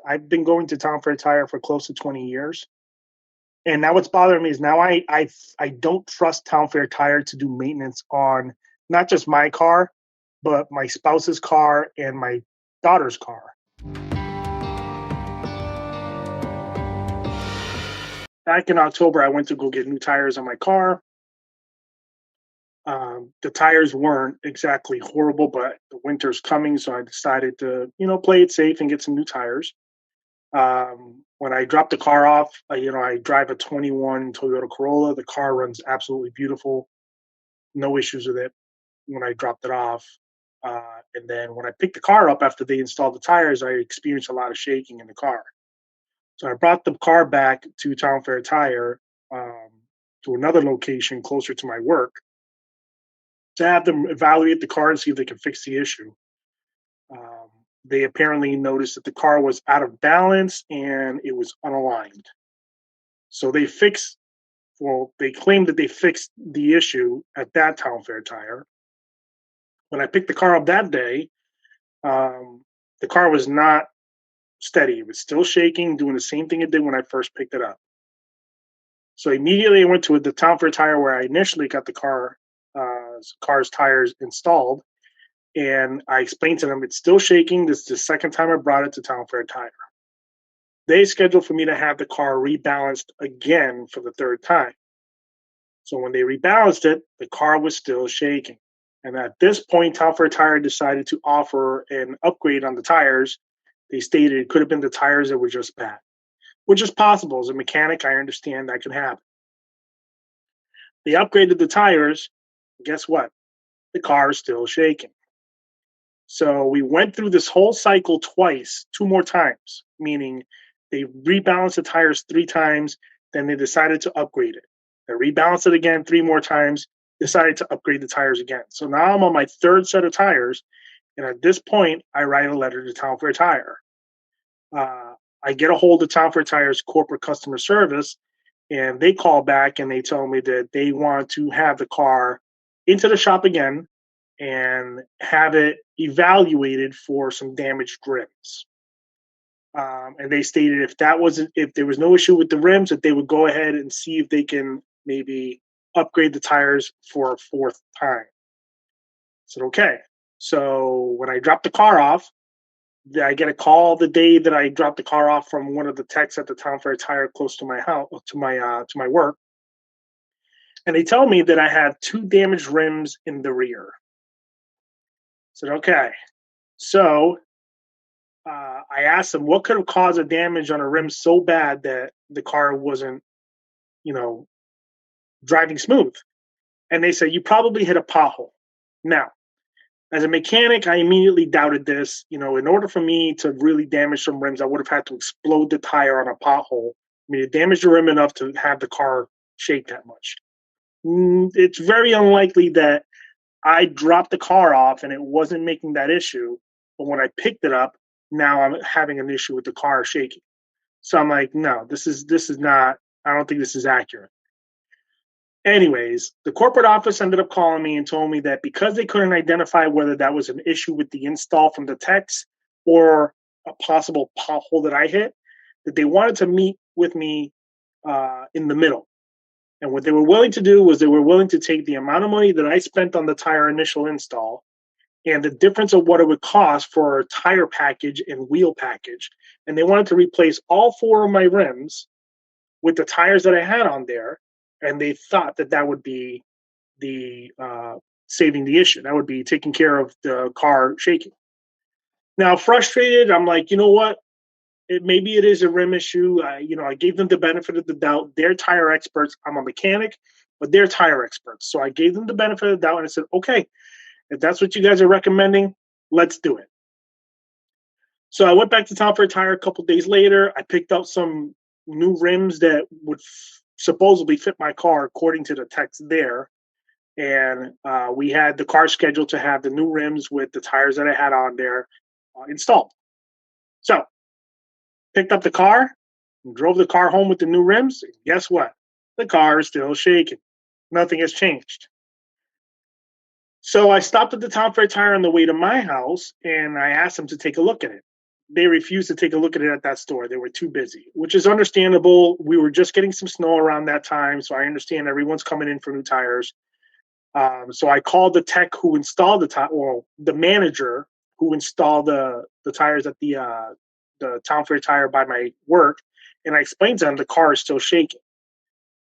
I've been going to Town Fair Tire for close to 20 years. And now what's bothering me is now I don't trust Town Fair Tire to do maintenance on not just my car, but my spouse's car and my daughter's car. Back in October, I went to go get new tires on my car. The tires weren't exactly horrible, but the winter's coming, so I decided to, play it safe and get some new tires. When I dropped the car off, I drive a 21 Toyota Corolla. The car runs absolutely beautiful, no issues with it when I dropped it off. And then when I picked the car up after they installed the tires, I experienced a lot of shaking in the car. So I brought the car back to Town Fair Tire, to another location closer to my work to have them evaluate the car and see if they can fix the issue. Um, they apparently noticed that the car was out of balance and it was unaligned. So they claimed that they fixed the issue at that Town Fair Tire. When I picked the car up that day, um, the car was not steady. It was still shaking, doing the same thing it did when I first picked it up. So immediately I went to the Town Fair Tire where I initially got the car's tires installed, and I explained to them it's still shaking. This is the second time I brought it to Town Fair Tire. They scheduled for me to have the car rebalanced again for the third time. So when they rebalanced it, the car was still shaking. And at this point, Town Fair Tire decided to offer an upgrade on the tires. They stated it could have been the tires that were just bad, which is possible. As a mechanic, I understand that can happen. They upgraded the tires. Guess what? The car is still shaking. So we went through this whole cycle twice, two more times, meaning they rebalanced the tires three times, then they decided to upgrade it. They rebalanced it again three more times, decided to upgrade the tires again. So now I'm on my third set of tires, and at this point, I write a letter to Town Fair Tire. I get a hold of Town Fair Tire's corporate customer service, and they call back and they tell me that they want to have the car into the shop again and have it evaluated for some damaged rims. And they stated if there was no issue with the rims, that they would go ahead and see if they can maybe upgrade the tires for a fourth time. I said, okay. So when I dropped the car off, I get a call the day that I dropped the car off from one of the techs at the Town Fair Tire close to my house, to my work, and they tell me that I have two damaged rims in the rear. I said, okay. So I asked them what could have caused a damage on a rim so bad that the car wasn't, driving smooth. And they said, you probably hit a pothole. Now, as a mechanic, I immediately doubted this. In order for me to really damage some rims, I would have had to explode the tire on a pothole. It damaged the rim enough to have the car shake that much. It's very unlikely that I dropped the car off and it wasn't making that issue. But when I picked it up, now I'm having an issue with the car shaking. So I'm like, no, this is not, I don't think this is accurate. Anyways, the corporate office ended up calling me and told me that because they couldn't identify whether that was an issue with the install from the techs or a possible pothole that I hit, that they wanted to meet with me in the middle. And what they were willing to do was they were willing to take the amount of money that I spent on the tire initial install and the difference of what it would cost for a tire package and wheel package. And they wanted to replace all four of my rims with the tires that I had on there. And they thought that would be the saving the issue. That would be taking care of the car shaking. Now, frustrated, I'm like, you know what? Maybe it is a rim issue. I gave them the benefit of the doubt. They're tire experts. I'm a mechanic, but they're tire experts. So I gave them the benefit of the doubt and I said, okay, if that's what you guys are recommending, let's do it. So I went back to Town Fair Tire a couple days later. I picked up some new rims that would supposedly fit my car, according to the text there. And we had the car scheduled to have the new rims with the tires that I had on there installed. So picked up the car and drove the car home with the new rims. And guess what? The car is still shaking. Nothing has changed. So I stopped at the Town Fair Tire on the way to my house and I asked them to take a look at it. they refused to take a look at it at that store. They were too busy, which is understandable. We were just getting some snow around that time, so I understand everyone's coming in for new tires. So I called the tech who installed the tire, or the manager who installed the tires at the Town Fair Tire by my work, and I explained to him the car is still shaking.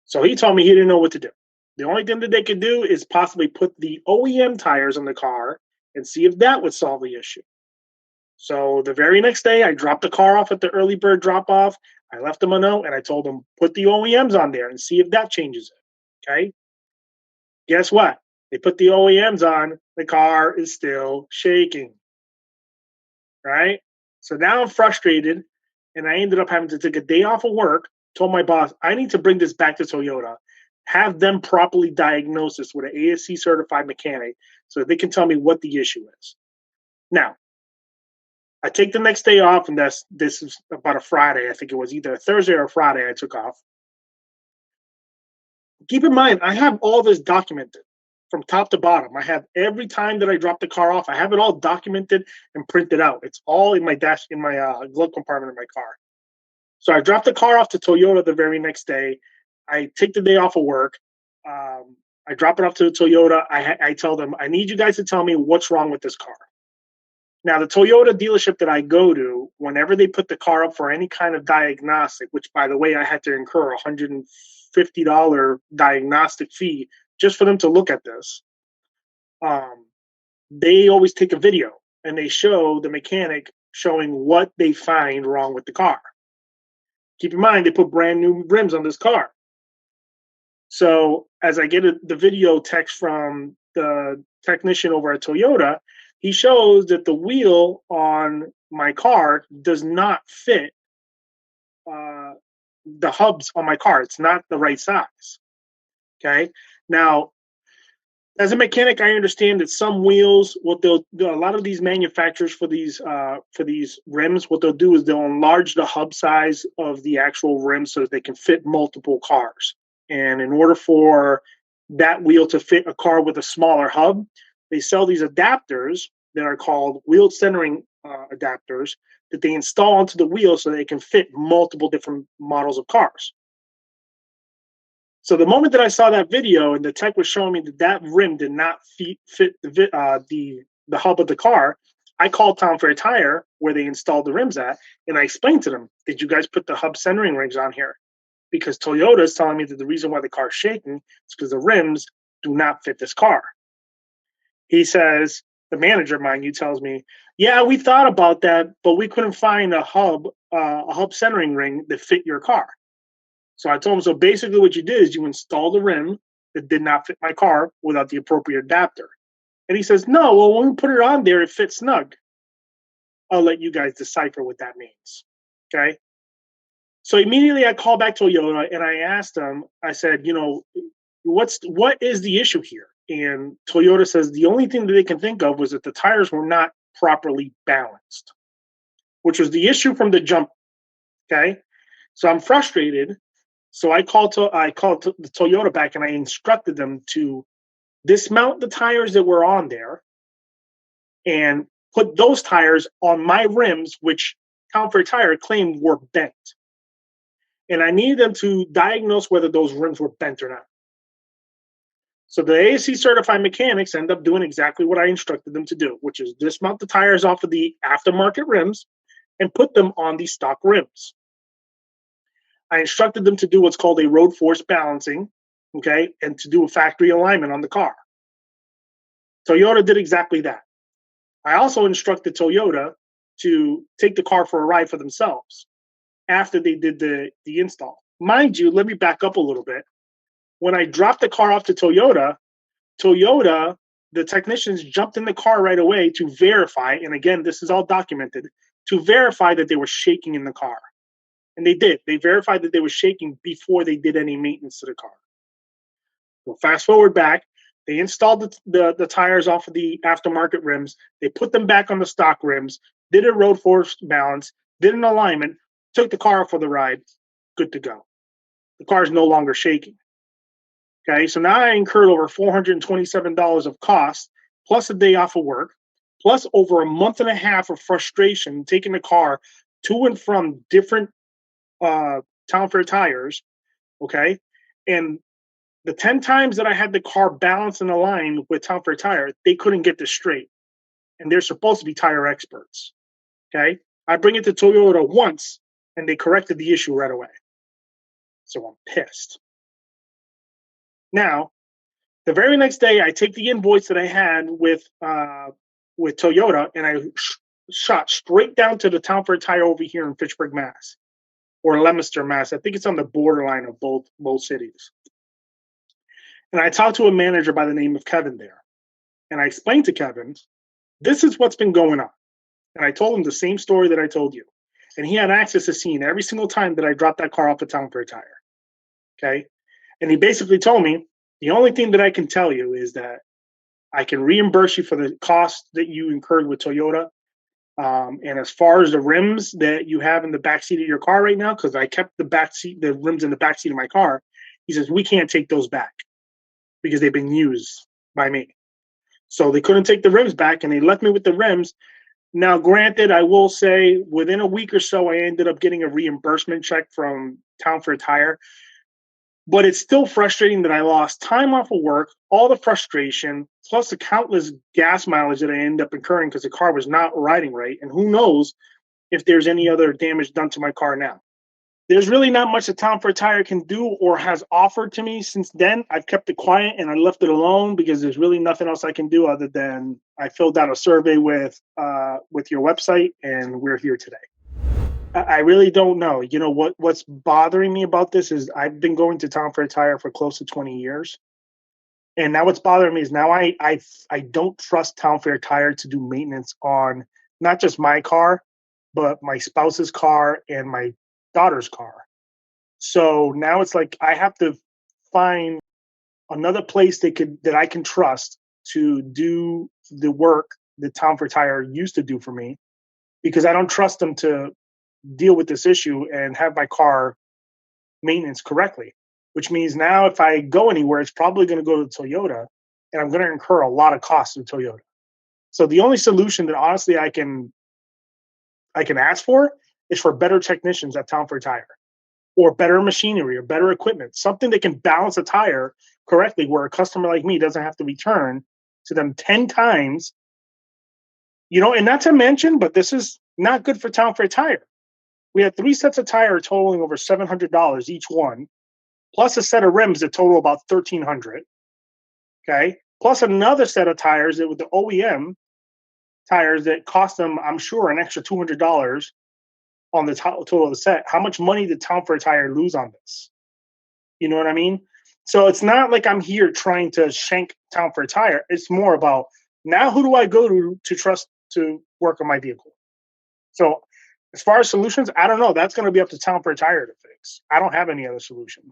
So he told me he didn't know what to do. The only thing that they could do is possibly put the OEM tires on the car and see if that would solve the issue. So the very next day, I dropped the car off at the early bird drop off. I left them a note and I told them, put the OEMs on there and see if that changes it. Okay. Guess what? They put the OEMs on. The car is still shaking. Right. So now I'm frustrated and I ended up having to take a day off of work. Told my boss, I need to bring this back to Toyota, have them properly diagnose this with an ASC certified mechanic so that they can tell me what the issue is. Now, I take the next day off, and this is about a Friday. I think it was either a Thursday or a Friday I took off. Keep in mind, I have all this documented from top to bottom. I have every time that I drop the car off, I have it all documented and printed out. It's all in my glove compartment in my car. So I dropped the car off to Toyota the very next day. I take the day off of work. I drop it off to Toyota. I tell them, I need you guys to tell me what's wrong with this car. Now, the Toyota dealership that I go to, whenever they put the car up for any kind of diagnostic, which, by the way, I had to incur a $150 diagnostic fee just for them to look at this, they always take a video and they show the mechanic showing what they find wrong with the car. Keep in mind, they put brand new rims on this car. So as I get the video text from the technician over at Toyota, he shows that the wheel on my car does not fit the hubs on my car. It's not the right size. Okay. Now, as a mechanic, I understand that some wheels, a lot of these manufacturers for these rims, what they'll do is they'll enlarge the hub size of the actual rim so that they can fit multiple cars. And in order for that wheel to fit a car with a smaller hub, they sell these adapters that are called wheel centering adapters that they install onto the wheel so they can fit multiple different models of cars. So the moment that I saw that video and the tech was showing me that rim did not fit the hub of the car, I called Town Fair Tire where they installed the rims at, and I explained to them, did you guys put the hub centering rings on here? Because Toyota is telling me that the reason why the car is shaking is because the rims do not fit this car. He says, the manager, mind you, tells me, yeah, we thought about that, but we couldn't find a hub centering ring that fit your car. So I told him, so basically what you did is you installed a rim that did not fit my car without the appropriate adapter. And he says, no, well, when we put it on there, it fits snug. I'll let you guys decipher what that means. Okay. So immediately I called back Toyota and I asked them, I said, what is the issue here? And Toyota says the only thing that they can think of was that the tires were not properly balanced, which was the issue from the jump. Okay. So I'm frustrated. So I called the Toyota back and I instructed them to dismount the tires that were on there and put those tires on my rims, which Town Fair Tire claimed were bent. And I needed them to diagnose whether those rims were bent or not. So the ASC certified mechanics end up doing exactly what I instructed them to do, which is dismount the tires off of the aftermarket rims and put them on the stock rims. I instructed them to do what's called a road force balancing, okay, and to do a factory alignment on the car. Toyota did exactly that. I also instructed Toyota to take the car for a ride for themselves after they did the install. Mind you, let me back up a little bit. When I dropped the car off to Toyota, the technicians jumped in the car right away to verify, and again, this is all documented, to verify that they were shaking in the car. And they did. They verified that they were shaking before they did any maintenance to the car. So fast forward back, they installed the tires off of the aftermarket rims. They put them back on the stock rims, did a road force balance, did an alignment, took the car for the ride, good to go. The car is no longer shaking. Okay, so now I incurred over $427 of costs, plus a day off of work, plus over a month and a half of frustration taking the car to and from different Town Fair tires. Okay. And the 10 times that I had the car balanced in a line with Town Fair Tire, they couldn't get this straight. And they're supposed to be tire experts. Okay. I bring it to Toyota once and they corrected the issue right away. So I'm pissed. Now, the very next day, I take the invoice that I had with Toyota and I shot straight down to the Town Fair Tire over here in Fitchburg, Mass, or Leominster, Mass. I think it's on the borderline of both cities. And I talked to a manager by the name of Kevin there. And I explained to Kevin, this is what's been going on. And I told him the same story that I told you. And he had access to seeing every single time that I dropped that car off at Town Fair Tire. Okay. And he basically told me, the only thing that I can tell you is that I can reimburse you for the cost that you incurred with Toyota. And as far as the rims that you have in the backseat of your car right now, because I kept the rims in the backseat of my car, he says, we can't take those back because they've been used by me. So they couldn't take the rims back and they left me with the rims. Now, granted, I will say within a week or so, I ended up getting a reimbursement check from Town Fair Tire. But it's still frustrating that I lost time off of work, all the frustration, plus the countless gas mileage that I ended up incurring because the car was not riding right. And who knows if there's any other damage done to my car now. There's really not much that Town Fair Tire can do or has offered to me since then. I've kept it quiet and I left it alone because there's really nothing else I can do other than I filled out a survey with your website and we're here today. I really don't know. You know what's bothering me about this is I've been going to Town Fair Tire for close to 20 years. And now what's bothering me is now I don't trust Town Fair Tire to do maintenance on not just my car, but my spouse's car and my daughter's car. So now it's like I have to find another place that I can trust to do the work that Town Fair Tire used to do for me, because I don't trust them to deal with this issue and have my car maintenance correctly, which means now if I go anywhere, it's probably going to go to Toyota and I'm going to incur a lot of costs with Toyota. So the only solution that honestly I can ask for is for better technicians at Town Fair Tire, or better machinery or better equipment, something that can balance a tire correctly where a customer like me doesn't have to return to them 10 times, and not to mention, but this is not good for Town Fair Tire. We had 3 sets of tire totaling over $700 each one, plus a set of rims that total about $1,300. Okay, plus another set of tires that with the OEM tires that cost them, I'm sure, an extra $200 on the total of the set. How much money did Town Fair Tire lose on this? You know what I mean? So it's not like I'm here trying to shank Town Fair Tire. It's more about now who do I go to trust to work on my vehicle? So as far as solutions, I don't know. That's going to be up to Town Fair Tire to fix. I don't have any other solution.